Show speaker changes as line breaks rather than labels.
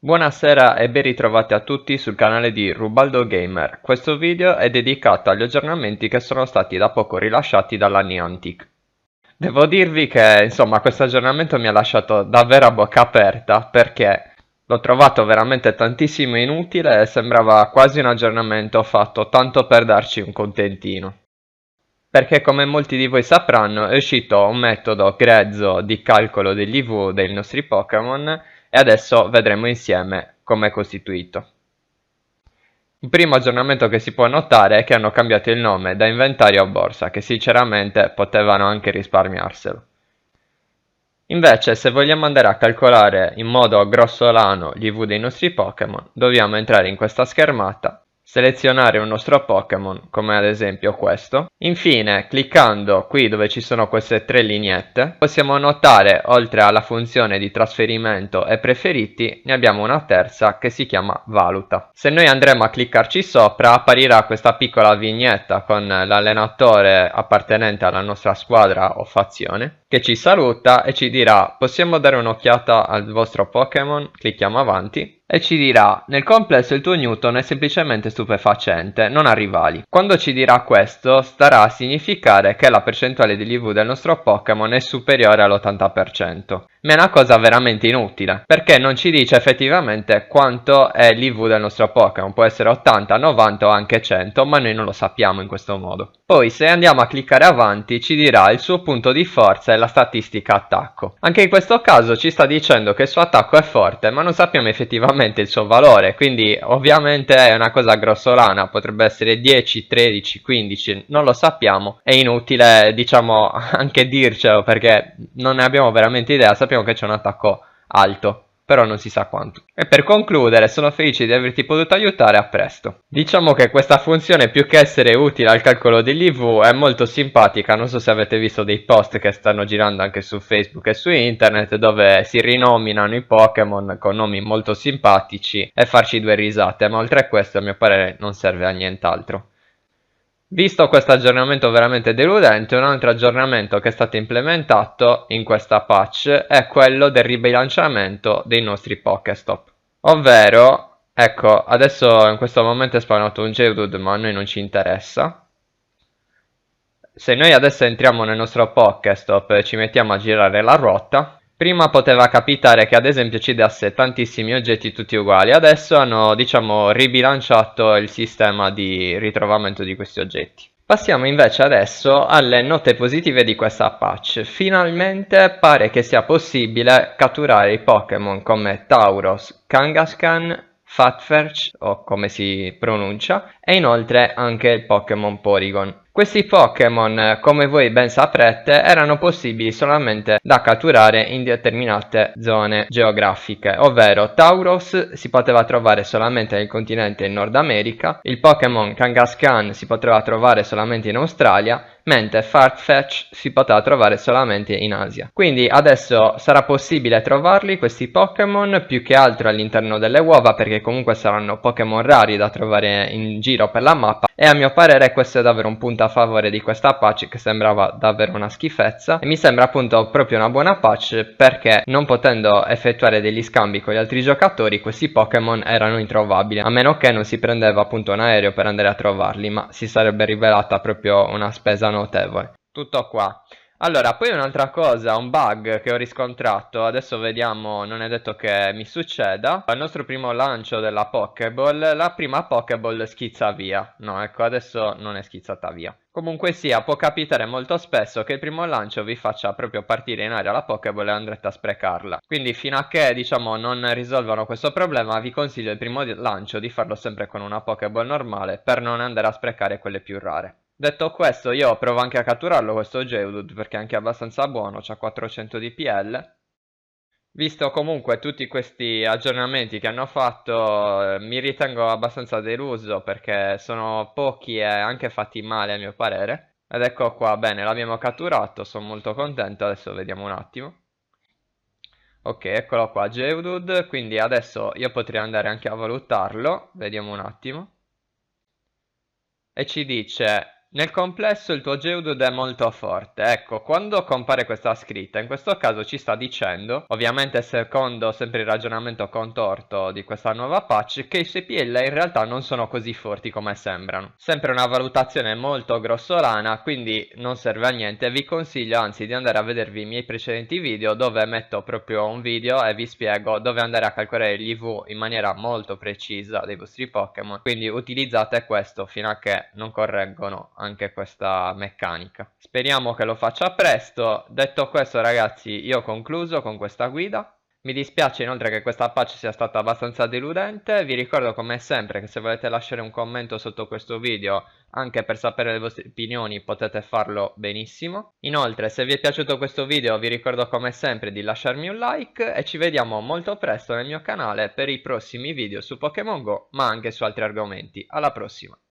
Buonasera e ben ritrovati a tutti sul canale di Rubaldo Gamer. Questo video è dedicato agli aggiornamenti che sono stati da poco rilasciati dalla Niantic. Devo dirvi che, insomma, questo aggiornamento mi ha lasciato davvero a bocca aperta perché l'ho trovato veramente tantissimo inutile e sembrava quasi un aggiornamento fatto tanto per darci un contentino. Perché come molti di voi sapranno è uscito un metodo grezzo di calcolo degli EV dei nostri Pokémon e adesso vedremo insieme come è costituito. Il primo aggiornamento che si può notare è che hanno cambiato il nome da inventario a borsa, che sinceramente potevano anche risparmiarselo. Invece, se vogliamo andare a calcolare in modo grossolano gli EV dei nostri Pokémon, dobbiamo entrare in questa schermata, selezionare un nostro Pokémon, come ad esempio questo. Infine, cliccando qui dove ci sono queste tre lineette, possiamo notare, oltre alla funzione di trasferimento e preferiti, ne abbiamo una terza che si chiama valuta. Se noi andremo a cliccarci sopra, apparirà questa piccola vignetta con l'allenatore appartenente alla nostra squadra o fazione, che ci saluta e ci dirà: possiamo dare un'occhiata al vostro Pokémon? Clicchiamo avanti e ci dirà: nel complesso il tuo Newton è semplicemente stupefacente, non ha rivali. Quando ci dirà questo starà a significare che la percentuale di EV del nostro Pokémon è superiore all'80%. Ma è una cosa veramente inutile, perché non ci dice effettivamente quanto è l'IV del nostro Pokémon. Può essere 80, 90 o anche 100, ma noi non lo sappiamo in questo modo. Poi se andiamo a cliccare avanti ci dirà il suo punto di forza e la statistica attacco. Anche in questo caso ci sta dicendo che il suo attacco è forte, ma non sappiamo effettivamente il suo valore, quindi ovviamente è una cosa grossolana, potrebbe essere 10, 13, 15, non lo sappiamo. È inutile, diciamo, anche dircelo perché non ne abbiamo veramente idea, sappiamo che c'è un attacco alto, però non si sa quanto. E per concludere, sono felice di averti potuto aiutare, a presto. Diciamo che questa funzione, più che essere utile al calcolo degli EV, è molto simpatica. Non so se avete visto dei post che stanno girando anche su Facebook e su internet, dove si rinominano i Pokémon con nomi molto simpatici e farci due risate, ma oltre a questo a mio parere non serve a nient'altro. Visto questo aggiornamento veramente deludente, un altro aggiornamento che è stato implementato in questa patch è quello del ribilanciamento dei nostri Pokéstop. Ovvero, ecco, adesso in questo momento è spawnato un Geodude, ma a noi non ci interessa. Se noi adesso entriamo nel nostro Pokéstop e ci mettiamo a girare la ruota, prima poteva capitare che ad esempio ci desse tantissimi oggetti tutti uguali, adesso hanno, diciamo, ribilanciato il sistema di ritrovamento di questi oggetti. Passiamo invece adesso alle note positive di questa patch. Finalmente pare che sia possibile catturare i Pokémon come Tauros, Kangaskhan, Fatferch, o come si pronuncia, e inoltre anche il Pokémon Porygon. Questi Pokémon, come voi ben saprete, erano possibili solamente da catturare in determinate zone geografiche, ovvero Tauros si poteva trovare solamente nel continente in Nord America, il Pokémon Kangaskhan si poteva trovare solamente in Australia, mentre Farfetch si poteva trovare solamente in Asia. Quindi adesso sarà possibile trovarli questi Pokémon più che altro all'interno delle uova, perché comunque saranno Pokémon rari da trovare in giro per la mappa, e a mio parere questo è davvero un punto a favore di questa patch, che sembrava davvero una schifezza, e mi sembra appunto proprio una buona patch perché non potendo effettuare degli scambi con gli altri giocatori questi Pokémon erano introvabili, a meno che non si prendeva appunto un aereo per andare a trovarli, ma si sarebbe rivelata proprio una spesa notevole. Tutto qua. Allora, poi un'altra cosa, un bug che ho riscontrato, adesso vediamo, non è detto che mi succeda. Al nostro primo lancio della Pokéball, la prima Pokéball schizza via. No, ecco, adesso non è schizzata via. Comunque sia, può capitare molto spesso che il primo lancio vi faccia proprio partire in aria la Pokéball e andrete a sprecarla. Quindi fino a che, diciamo, non risolvano questo problema, vi consiglio il primo lancio di farlo sempre con una Pokéball normale per non andare a sprecare quelle più rare. Detto questo, io provo anche a catturarlo questo Geodude perché è anche abbastanza buono, c'ha 400 DPL. Visto comunque tutti questi aggiornamenti che hanno fatto, mi ritengo abbastanza deluso perché sono pochi e anche fatti male a mio parere. Ed ecco qua, bene, l'abbiamo catturato, sono molto contento, adesso vediamo un attimo. Ok, eccolo qua, Geodude, quindi adesso io potrei andare anche a valutarlo, vediamo un attimo. E ci dice Nel complesso il tuo Geodude è molto forte, ecco, quando compare questa scritta, in questo caso ci sta dicendo, ovviamente secondo sempre il ragionamento contorto di questa nuova patch, che i suoi PL in realtà non sono così forti come sembrano. Sempre una valutazione molto grossolana, quindi non serve a niente, vi consiglio anzi di andare a vedervi i miei precedenti video dove metto proprio un video e vi spiego dove andare a calcolare gli EV in maniera molto precisa dei vostri Pokémon, quindi utilizzate questo fino a che non correggono anche questa meccanica. Speriamo che lo faccia presto. Detto questo ragazzi, io ho concluso con questa guida. Mi dispiace inoltre che questa patch sia stata abbastanza deludente, vi ricordo come sempre che se volete lasciare un commento sotto questo video anche per sapere le vostre opinioni potete farlo benissimo. Inoltre se vi è piaciuto questo video vi ricordo come sempre di lasciarmi un like e ci vediamo molto presto nel mio canale per i prossimi video su Pokémon Go ma anche su altri argomenti. Alla prossima!